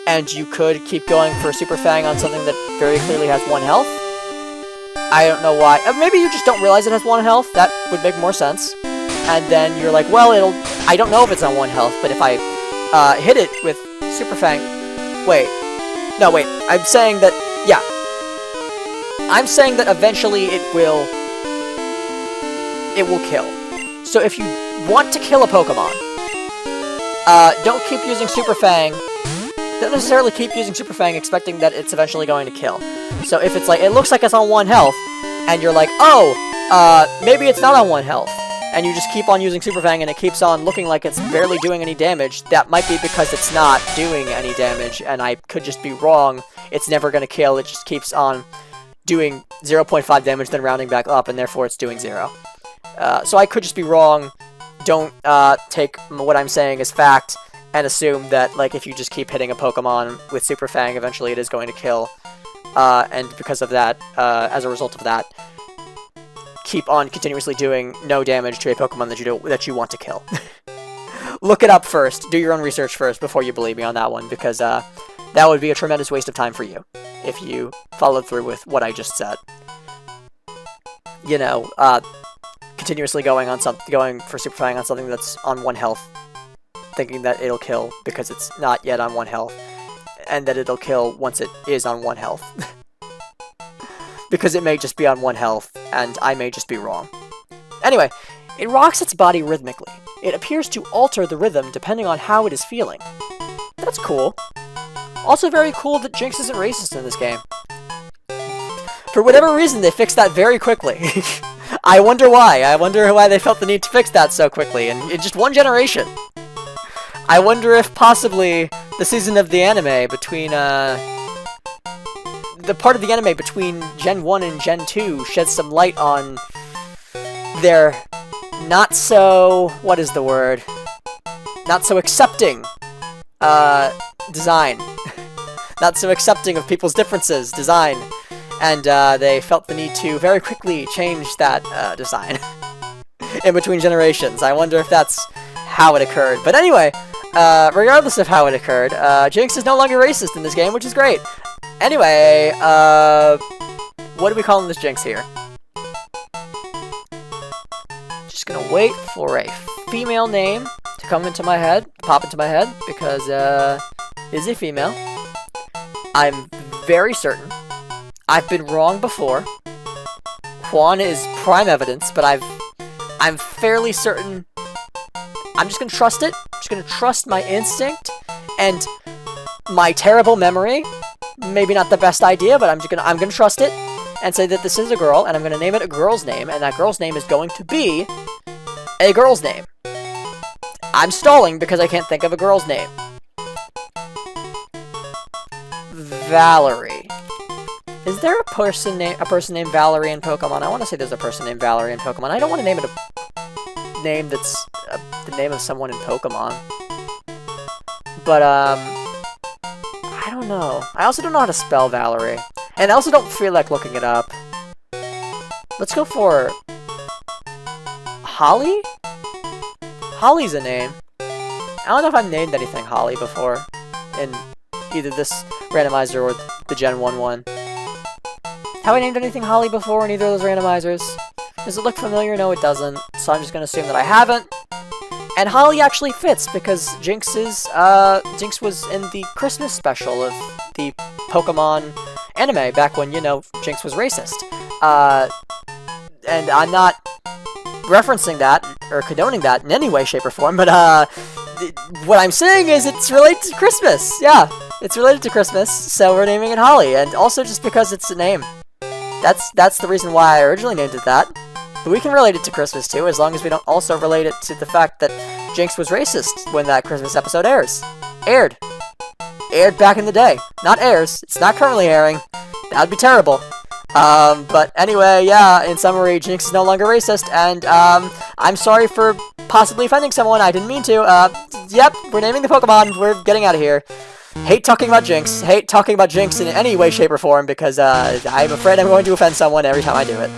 and you could keep going for Super Fang on something that very clearly has 1 health. I don't know why. Maybe you just don't realize it has 1 health. That would make more sense. And then you're like, well, I don't know if it's on 1 health, but if I hit it with Super Fang... Wait. No, wait. I'm saying that... Yeah. I'm saying that eventually it will kill. So if you want to kill a Pokemon, don't keep using Super Fang. Don't necessarily keep using Super Fang expecting that it's eventually going to kill. So if it's like, it looks like it's on 1 health, and you're like, oh, maybe it's not on 1 health, and you just keep on using Super Fang and it keeps on looking like it's barely doing any damage, that might be because it's not doing any damage, and I could just be wrong. It's never going to kill, it just keeps on doing 0.5 damage, then rounding back up, and therefore it's doing 0. So I could just be wrong. Don't take what I'm saying as fact, and assume that, like, if you just keep hitting a Pokemon with Super Fang, eventually it is going to kill. And because of that, as a result of that, keep on continuously doing no damage to a Pokemon that you want to kill. Look it up first. Do your own research first before you believe me on that one, because that would be a tremendous waste of time for you if you followed through with what I just said. You know, continuously going for Super Fang on something that's on 1 health, thinking that it'll kill because it's not yet on 1 health, and that it'll kill once it is on 1 health. Because it may just be on 1 health, and I may just be wrong. Anyway, it rocks its body rhythmically. It appears to alter the rhythm depending on how it is feeling. That's cool. Also very cool that Jinx isn't racist in this game. For whatever reason, they fixed that very quickly. I wonder why. I wonder why they felt the need to fix that so quickly, and in just 1 generation. I wonder if possibly the season of the anime between, the part of the anime between Gen 1 and Gen 2 sheds some light on their not so, what is the word? Not so accepting, design. Not so accepting of people's differences, design. And, they felt the need to very quickly change that, design. In between generations. I wonder if that's how it occurred. But anyway, regardless of how it occurred, Jinx is no longer racist in this game, which is great. Anyway, what are we calling this Jinx here? Just gonna wait for a female name to come into my head, pop into my head, because, is a female. I'm very certain. I've been wrong before. Juan is prime evidence, but I'm fairly certain. I'm just gonna trust it. I'm just gonna trust my instinct and my terrible memory. Maybe not the best idea, but I'm gonna trust it and say that this is a girl, and I'm gonna name it a girl's name, and that girl's name is going to be a girl's name. I'm stalling because I can't think of a girl's name. Valerie. Is there a person named Valerie in Pokemon? I want to say there's a person named Valerie in Pokemon. I don't want to name it a name that's the name of someone in Pokemon. But, I don't know. I also don't know how to spell Valerie. And I also don't feel like looking it up. Let's go for Holly? Holly's a name. I don't know if I've named anything Holly before in either this randomizer or the Gen 1 one. Have I named anything Holly before in either of those randomizers? Does it look familiar? No, it doesn't. So I'm just going to assume that I haven't. And Holly actually fits because Jinx was in the Christmas special of the Pokemon anime back when, you know, Jinx was racist. And I'm not referencing that or condoning that in any way, shape, or form, but what I'm saying is it's related to Christmas. Yeah, it's related to Christmas, so we're naming it Holly, and also just because it's a name. That's the reason why I originally named it that. But we can relate it to Christmas too, as long as we don't also relate it to the fact that Jinx was racist when that Christmas episode aired back in the day. Not airs. It's not currently airing. That would be terrible. But anyway, yeah, in summary, Jinx is no longer racist, and, I'm sorry for possibly offending someone. I didn't mean to. Yep, we're naming the Pokemon. We're getting out of here. Hate talking about Jinx. Hate talking about Jinx in any way, shape, or form, because, I'm afraid I'm going to offend someone every time I do it.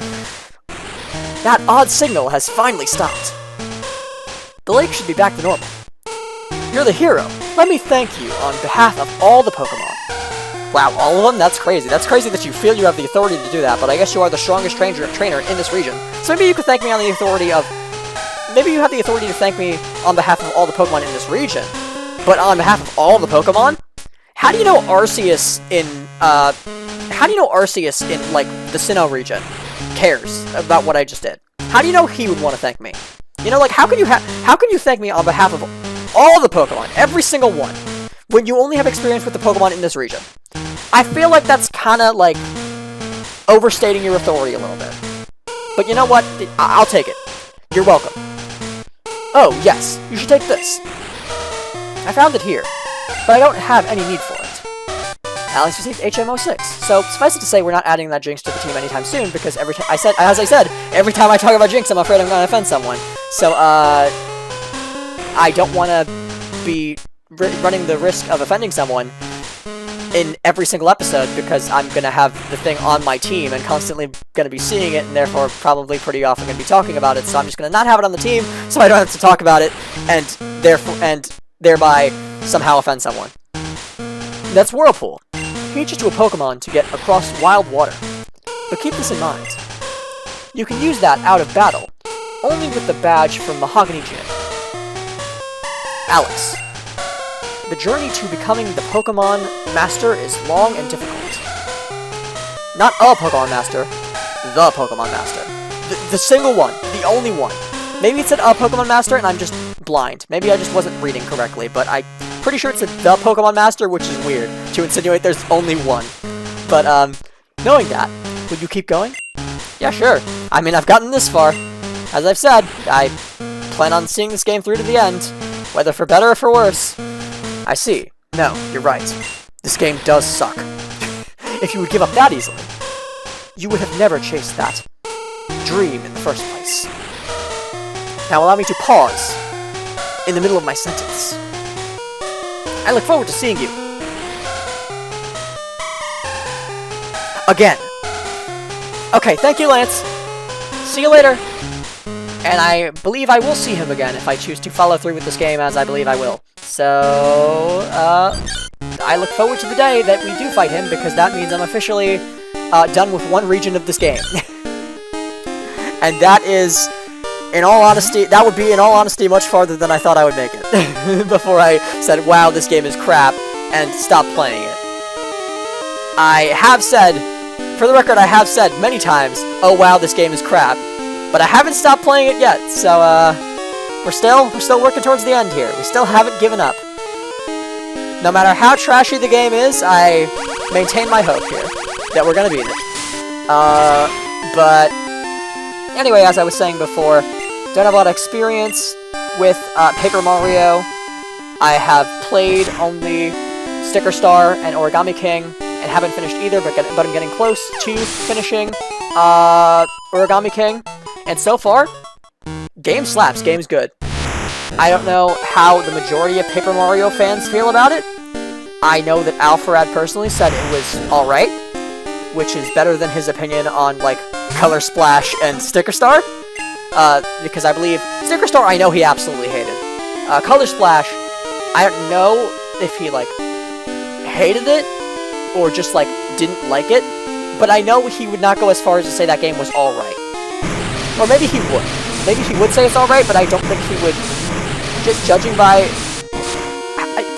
That odd signal has finally stopped. The lake should be back to normal. You're the hero. Let me thank you on behalf of all the Pokemon. Wow, all of them? That's crazy. That's crazy that you feel you have the authority to do that, but I guess you are the strongest trainer in this region. So maybe you could thank me on the authority of... Maybe you have the authority to thank me on behalf of all the Pokemon in this region. But on behalf of all the Pokemon? How do you know Arceus in, like, the Sinnoh region cares about what I just did? How do you know he would want to thank me? You know, like, how can you thank me on behalf of all the Pokemon, every single one, when you only have experience with the Pokemon in this region? I feel like that's kinda, like, overstating your authority a little bit. But you know what? I'll take it. You're welcome. Oh, yes, you should take this. I found it here, but I don't have any need for it. Alex received HM06, so suffice it to say we're not adding that Jinx to the team anytime soon, because every time every time I talk about Jinx, I'm afraid I'm gonna offend someone. So, I don't want to be running the risk of offending someone in every single episode, because I'm going to have the thing on my team and constantly going to be seeing it, and therefore probably pretty often going to be talking about it, so I'm just going to not have it on the team, so I don't have to talk about it, and thereby somehow offend someone. That's Whirlpool. Reaches to a Pokemon to get across wild water. But keep this in mind. You can use that out of battle, only with the badge from Mahogany Gym. Alex. The journey to becoming the Pokemon Master is long and difficult. Not a Pokemon Master, the Pokemon Master. The single one, the only one. Maybe it said a Pokemon Master and I'm just blind. Maybe I just wasn't reading correctly, but I'm pretty sure it said the Pokemon Master, which is weird, to insinuate there's only one. But, knowing that, would you keep going? Yeah, sure. I mean, I've gotten this far. As I've said, I plan on seeing this game through to the end, whether for better or for worse. I see. No, you're right. This game does suck. If you would give up that easily, you would have never chased that dream in the first place. Now allow me to pause in the middle of my sentence. I look forward to seeing you again. Okay, thank you, Lance. See you later. And I believe I will see him again if I choose to follow through with this game, as I believe I will. So, I look forward to the day that we do fight him, because that means I'm officially done with one region of this game. And that is, in all honesty, that would be, in all honesty, much farther than I thought I would make it. Before I said, wow, this game is crap, and stopped playing it. I have said, for the record, I have said many times, oh wow, this game is crap. But I haven't stopped playing it yet, so, we're still working towards the end here. We still haven't given up. No matter how trashy the game is, I maintain my hope here that we're gonna beat it. But anyway, as I was saying before, don't have a lot of experience with Paper Mario. I have played only Sticker Star and Origami King, and haven't finished either, but I'm getting close to finishing Origami King. And so far, game slaps, game's good. I don't know how the majority of Paper Mario fans feel about it. I know that Alfarad personally said it was alright, which is better than his opinion on, like, Color Splash and Sticker Star. Because I believe Sticker Star, I know he absolutely hated. Color Splash, I don't know if he, like, hated it, or just, like, didn't like it, but I know he would not go as far as to say that game was alright. Or maybe he would. Maybe he would say it's alright, but I don't think he would. Just judging by...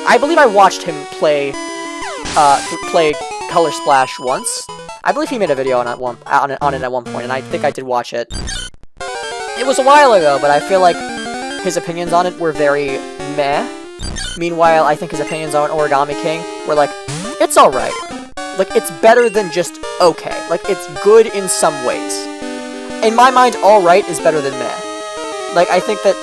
I believe I watched him play Color Splash once. I believe he made a video on it at one point, and I think I did watch it. It was a while ago, but I feel like his opinions on it were very meh. Meanwhile, I think his opinions on Origami King were like, it's alright. Like, it's better than just okay. Like, it's good in some ways. In my mind, alright is better than meh. Like, I think that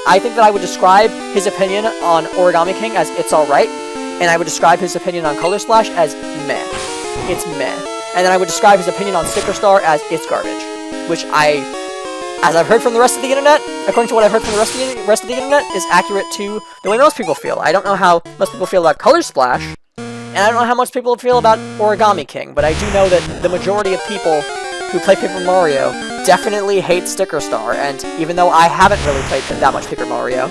I think that I would describe his opinion on Origami King as it's alright, and I would describe his opinion on Color Splash as meh. It's meh. And then I would describe his opinion on Sticker Star as it's garbage. Which as I've heard from the rest of the internet, according to what I've heard from the rest of the internet, is accurate to the way most people feel. I don't know how most people feel about Color Splash, and I don't know how most people feel about Origami King, but I do know that the majority of people who play Paper Mario definitely hate Sticker Star, and even though I haven't really played that much Paper Mario,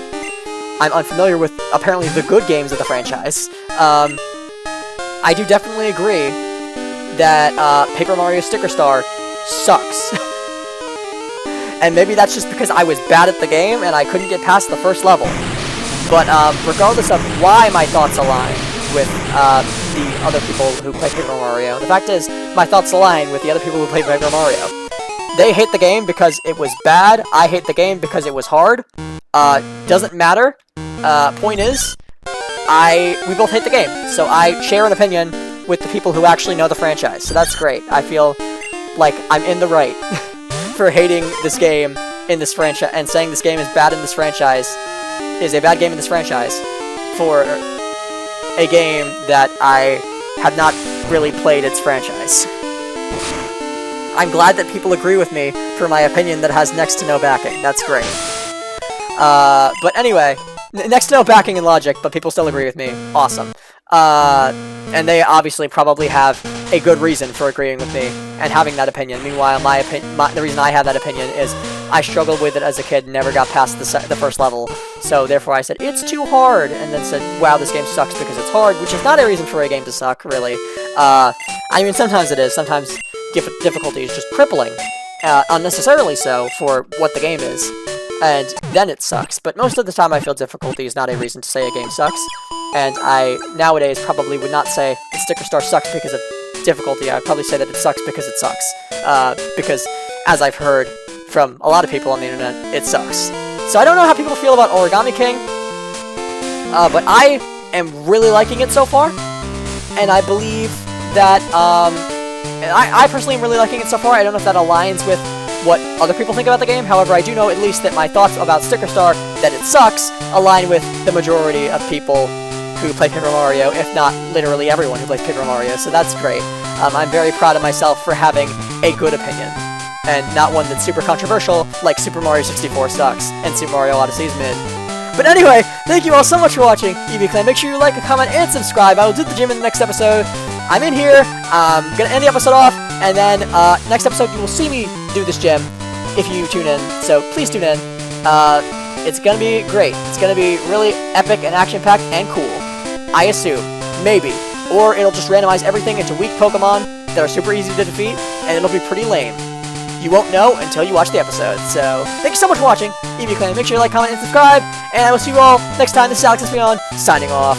I'm unfamiliar with, apparently, the good games of the franchise, I do definitely agree that Paper Mario Sticker Star sucks. And maybe that's just because I was bad at the game and I couldn't get past the first level. But regardless of why my thoughts align with the other people who play Paper Mario, the fact is, my thoughts align with the other people who play Paper Mario. They hate the game because it was bad, I hate the game because it was hard. Doesn't matter. Point is, we both hate the game, so I share an opinion with the people who actually know the franchise, so that's great. I feel like I'm in the right for hating this game in this franchise, and saying this game is bad in this franchise, is a bad game in this franchise, for a game that I have not really played its franchise. I'm glad that people agree with me for my opinion that has next to no backing. That's great. But anyway, next to no backing and logic, but people still agree with me. Awesome. And they obviously probably have a good reason for agreeing with me and having that opinion. Meanwhile, the reason I have that opinion is I struggled with it as a kid and never got past the first level. So therefore I said, it's too hard, and then said, wow, this game sucks because it's hard, which is not a reason for a game to suck, really. I mean, sometimes it is. Sometimes difficulty is just crippling. Unnecessarily so for what the game is. And then it sucks. But most of the time I feel difficulty is not a reason to say a game sucks. And I, nowadays, probably would not say that Sticker Star sucks because of difficulty. I'd probably say that it sucks because it sucks. Because, as I've heard from a lot of people on the internet, it sucks. So I don't know how people feel about Origami King, but I am really liking it so far. And I believe that, I personally am really liking it so far. I don't know if that aligns with what other people think about the game. However, I do know at least that my thoughts about Sticker Star, that it sucks, align with the majority of people who play Paper Mario, if not literally everyone who plays Paper Mario, so that's great. I'm very proud of myself for having a good opinion, and not one that's super controversial, like Super Mario 64 sucks, and Super Mario Odyssey is mid. But anyway, thank you all so much for watching, EVClan. Make sure you like, comment, and subscribe. I will do the gym in the next episode. I'm in here, I'm gonna end the episode off, and then next episode you will see me do this gym if you tune in, so please tune in. It's gonna be great. It's gonna be really epic and action-packed and cool. I assume. Maybe. Or it'll just randomize everything into weak Pokemon that are super easy to defeat, and it'll be pretty lame. You won't know until you watch the episode. So, thank you so much for watching, EVClan. Make sure you like, comment, and subscribe, and I will see you all next time. This is Alex Espion, signing off.